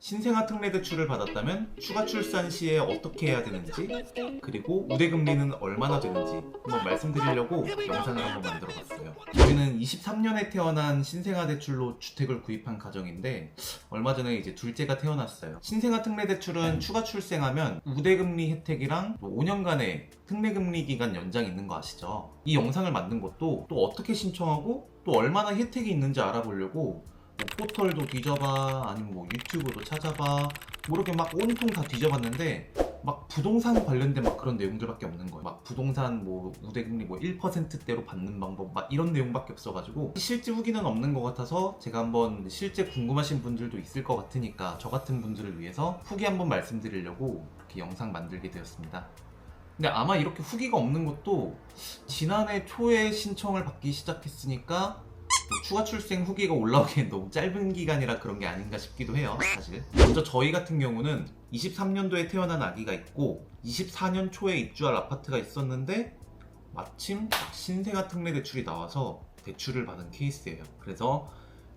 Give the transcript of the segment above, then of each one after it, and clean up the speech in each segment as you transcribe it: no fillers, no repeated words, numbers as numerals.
신생아 특례 대출을 받았다면 추가 출산 시에 어떻게 해야 되는지, 그리고 우대금리는 얼마나 되는지 한번 말씀드리려고 영상을 한번 만들어 봤어요. 저희는 23년에 태어난 신생아 대출로 주택을 구입한 가정인데 얼마 전에 이제 둘째가 태어났어요. 신생아 특례 대출은 추가 출생하면 우대금리 혜택이랑 5년간의 특례금리 기간 연장 있는 거 아시죠? 이 영상을 만든 것도 또 어떻게 신청하고 또 얼마나 혜택이 있는지 알아보려고 뭐 포털도 뒤져봐, 아니면 뭐 유튜브도 찾아봐, 뭐 이렇게 막 온통 다 뒤져봤는데 막 부동산 관련된 막 그런 내용들밖에 없는 거예요. 막 부동산 뭐 우대금리 뭐 1%대로 받는 방법 막 이런 내용밖에 없어가지고 실제 후기는 없는 것 같아서 제가 한번 실제 궁금하신 분들도 있을 것 같으니까 저 같은 분들을 위해서 후기 한번 말씀드리려고 이렇게 영상 만들게 되었습니다. 근데 아마 이렇게 후기가 없는 것도 지난해 초에 신청을 받기 시작했으니까 뭐 추가 출생 후기가 올라오기엔 너무 짧은 기간이라 그런 게 아닌가 싶기도 해요, 사실. 먼저 저희 같은 경우는 23년도에 태어난 아기가 있고 24년 초에 입주할 아파트가 있었는데 마침 신생아 특례 대출이 나와서 대출을 받은 케이스예요. 그래서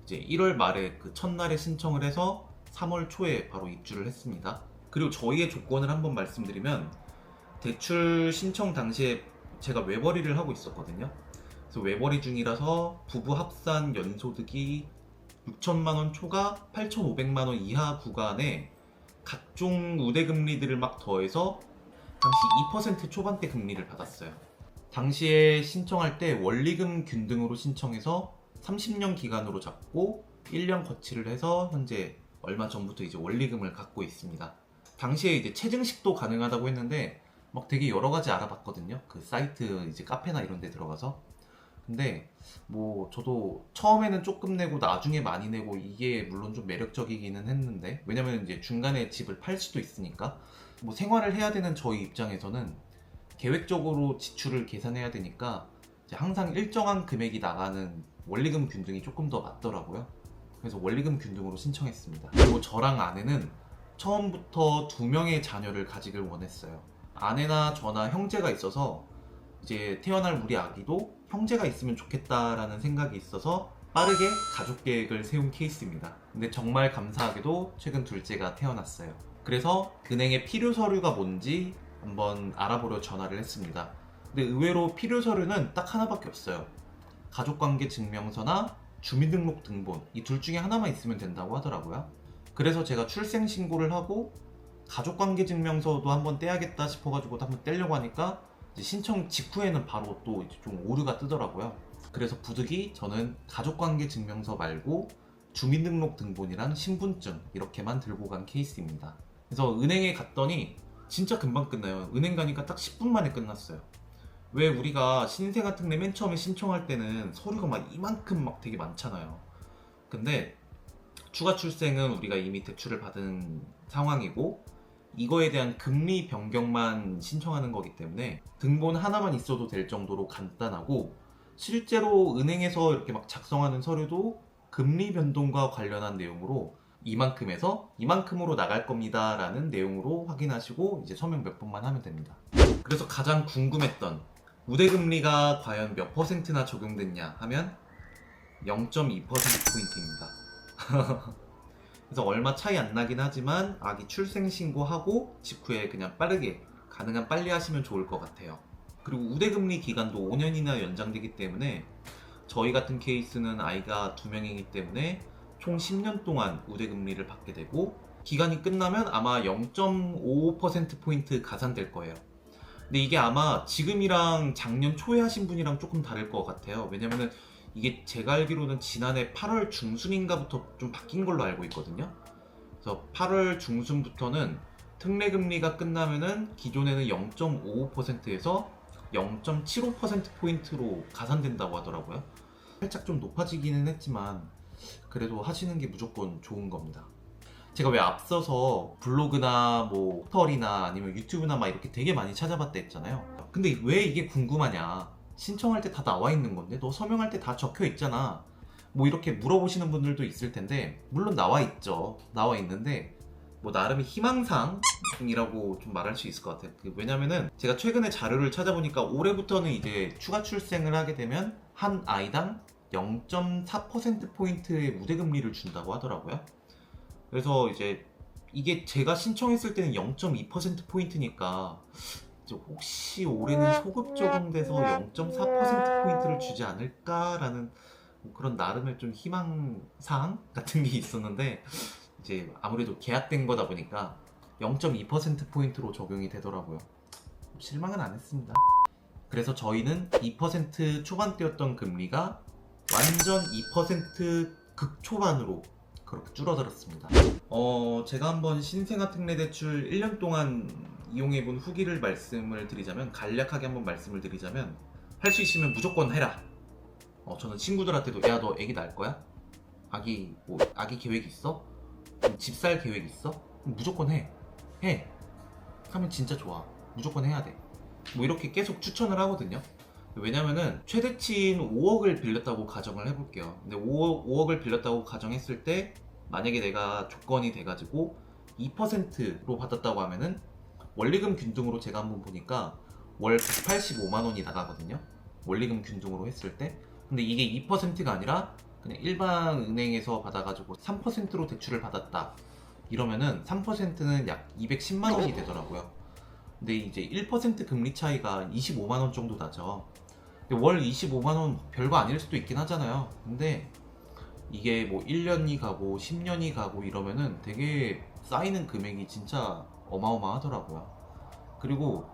이제 1월 말에 그 첫날에 신청을 해서 3월 초에 바로 입주를 했습니다. 그리고 저희의 조건을 한번 말씀드리면 대출 신청 당시에 제가 외벌이를 하고 있었거든요. 그래서 외벌이 중이라서 부부 합산 연소득이 6천만 원 초과 8,500만 원 이하 구간에 각종 우대금리들을 막 더해서 당시 2% 초반대 금리를 받았어요. 당시에 신청할 때 원리금 균등으로 신청해서 30년 기간으로 잡고 1년 거치를 해서 현재 얼마 전부터 이제 원리금을 갖고 있습니다. 당시에 이제 체증식도 가능하다고 했는데 막 되게 여러 가지 알아봤거든요. 그 사이트 이제 카페나 이런 데 들어가서. 근데 뭐 저도 처음에는 조금 내고 나중에 많이 내고 이게 물론 좀 매력적이기는 했는데, 왜냐면 이제 중간에 집을 팔 수도 있으니까 뭐 생활을 해야 되는 저희 입장에서는 계획적으로 지출을 계산해야 되니까 이제 항상 일정한 금액이 나가는 원리금 균등이 조금 더 맞더라고요. 그래서 원리금 균등으로 신청했습니다. 그리고 저랑 아내는 처음부터 2명의 자녀를 가지길 원했어요. 아내나 저나 형제가 있어서 이제 태어날 우리 아기도 형제가 있으면 좋겠다라는 생각이 있어서 빠르게 가족 계획을 세운 케이스입니다. 근데 정말 감사하게도 최근 둘째가 태어났어요. 그래서 은행에 필요 서류가 뭔지 한번 알아보려 전화를 했습니다. 근데 의외로 필요 서류는 딱 하나밖에 없어요. 가족관계 증명서나 주민등록 등본, 이 둘 중에 하나만 있으면 된다고 하더라고요. 그래서 제가 출생신고를 하고 가족관계 증명서도 한번 떼야겠다 싶어가지고 한번 떼려고 하니까 이제 신청 직후에는 바로 또 좀 오류가 뜨더라고요. 그래서 부득이 저는 가족관계 증명서 말고 주민등록 등본이랑 신분증 이렇게만 들고 간 케이스입니다. 그래서 은행에 갔더니 진짜 금방 끝나요. 은행 가니까 딱 10분 만에 끝났어요. 왜 우리가 신생아 특례 맨 처음에 신청할 때는 서류가 막 이만큼 막 되게 많잖아요. 근데 추가 출생은 우리가 이미 대출을 받은 상황이고 이거에 대한 금리 변경만 신청하는 거기 때문에 등본 하나만 있어도 될 정도로 간단하고, 실제로 은행에서 이렇게 막 작성하는 서류도 금리 변동과 관련한 내용으로 이만큼에서 이만큼으로 나갈 겁니다 라는 내용으로 확인하시고 이제 서명 몇 번만 하면 됩니다. 그래서 가장 궁금했던 우대금리가 과연 몇 퍼센트나 적용됐냐 하면 0.2%포인트입니다. 그래서 얼마 차이 안 나긴 하지만 아기 출생 신고하고 직후에 그냥 빠르게, 가능한 빨리 하시면 좋을 것 같아요. 그리고 우대금리 기간도 5년이나 연장되기 때문에 저희 같은 케이스는 아이가 2명이기 때문에 총 10년 동안 우대금리를 받게 되고, 기간이 끝나면 아마 0.55%포인트 가산될 거예요. 근데 이게 아마 지금이랑 작년 초에 하신 분이랑 조금 다를 것 같아요. 왜냐면은 이게 제가 알기로는 지난해 8월 중순인가부터 좀 바뀐 걸로 알고 있거든요. 그래서 8월 중순부터는 특례금리가 끝나면은 기존에는 0.55%에서 0.75%포인트로 가산된다고 하더라고요. 살짝 좀 높아지기는 했지만 그래도 하시는 게 무조건 좋은 겁니다. 제가 왜 앞서서 블로그나 뭐 포털이나 아니면 유튜브나 막 이렇게 되게 많이 찾아봤다 했잖아요. 근데 왜 이게 궁금하냐? 신청할 때 다 나와 있는 건데 너 서명할 때 다 적혀 있잖아, 뭐 이렇게 물어보시는 분들도 있을 텐데, 물론 나와 있죠. 나와 있는데 뭐 나름의 희망사항이라고 좀 말할 수 있을 것 같아요. 왜냐면은 제가 최근에 자료를 찾아보니까 올해부터는 이제 추가 출생을 하게 되면 한 아이당 0.4%포인트의 우대금리를 준다고 하더라고요. 그래서 이제 이게 제가 신청했을 때는 0.2%포인트니까 혹시 올해는 소급 적용돼서 0.4%포인트를 주지 않을까라는 뭐 그런 나름의 좀 희망사항 같은 게 있었는데 이제 아무래도 계약된 거다 보니까 0.2%포인트로 적용이 되더라고요. 실망은 안 했습니다. 그래서 저희는 2% 초반대였던 금리가 완전 2% 극초반으로 그렇게 줄어들었습니다. 제가 한번 신생아 특례 대출 1년 동안 이용해본 후기를 말씀을 드리자면, 간략하게 한번 말씀을 드리자면, 할 수 있으면 무조건 해라. 저는 친구들한테도 야, 너 애기 낳을 거야? 아기 계획 있어? 집 살 계획 있어? 무조건 해. 하면 진짜 좋아. 무조건 해야 돼. 뭐 이렇게 계속 추천을 하거든요. 왜냐면은 최대치인 5억을 빌렸다고 가정을 해볼게요. 근데 5억을 빌렸다고 가정했을 때 만약에 내가 조건이 돼가지고 2%로 받았다고 하면은 원리금 균등으로 제가 한번 보니까 월 185만 원이 나가거든요. 원리금 균등으로 했을 때. 근데 이게 2%가 아니라 그냥 일반 은행에서 받아가지고 3%로 대출을 받았다. 이러면은 3%는 약 210만 원이 되더라고요. 근데 이제 1% 금리 차이가 25만 원 정도 나죠. 근데 월 25만 원 별거 아닐 수도 있긴 하잖아요. 근데 이게 뭐 1년이 가고 10년이 가고 이러면은 되게 쌓이는 금액이 진짜 어마어마하더라고요. 그리고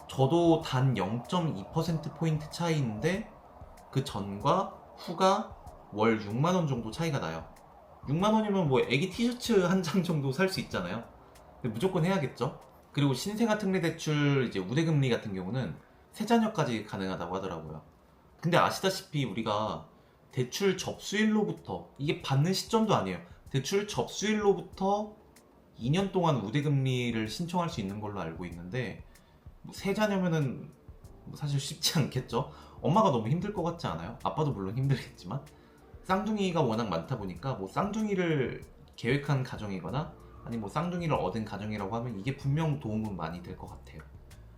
저도 단 0.2%포인트 차이인데 그 전과 후가 월 6만 원 정도 차이가 나요. 6만 원이면 뭐 애기 티셔츠 한 장 정도 살 수 있잖아요. 근데 무조건 해야겠죠. 그리고 신생아 특례 대출 이제 우대금리 같은 경우는 세 자녀까지 가능하다고 하더라고요. 근데 아시다시피 우리가 대출 접수일로부터, 이게 받는 시점도 아니에요. 대출 접수일로부터 2년 동안 우대금리를 신청할 수 있는 걸로 알고 있는데, 세 자녀면은 사실 쉽지 않겠죠. 엄마가 너무 힘들 것 같지 않아요? 아빠도 물론 힘들겠지만 쌍둥이가 워낙 많다 보니까 뭐 쌍둥이를 계획한 가정이거나 아니 뭐 쌍둥이를 얻은 가정이라고 하면 이게 분명 도움은 많이 될 것 같아요.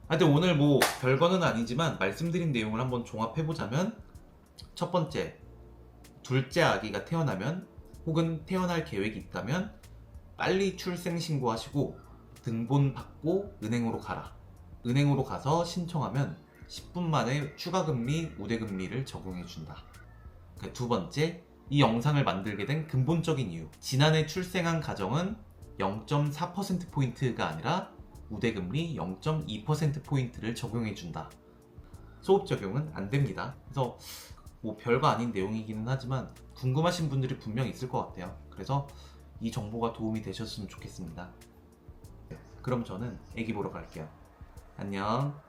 하여튼 오늘 뭐 별거는 아니지만 말씀드린 내용을 한번 종합해보자면, 첫 번째, 둘째 아기가 태어나면 혹은 태어날 계획이 있다면 빨리 출생 신고하시고 등본 받고 은행으로 가라. 은행으로 가서 신청하면 10분 만에 추가금리, 우대금리를 적용해준다. 두 번째, 이 영상을 만들게 된 근본적인 이유. 지난해 출생한 가정은 0.4%포인트가 아니라 우대금리 0.2%포인트를 적용해준다. 소급 적용은 안 됩니다. 그래서 뭐 별거 아닌 내용이기는 하지만 궁금하신 분들이 분명 있을 것 같아요. 그래서 이 정보가 도움이 되셨으면 좋겠습니다. 그럼 저는 애기 보러 갈게요. 안녕.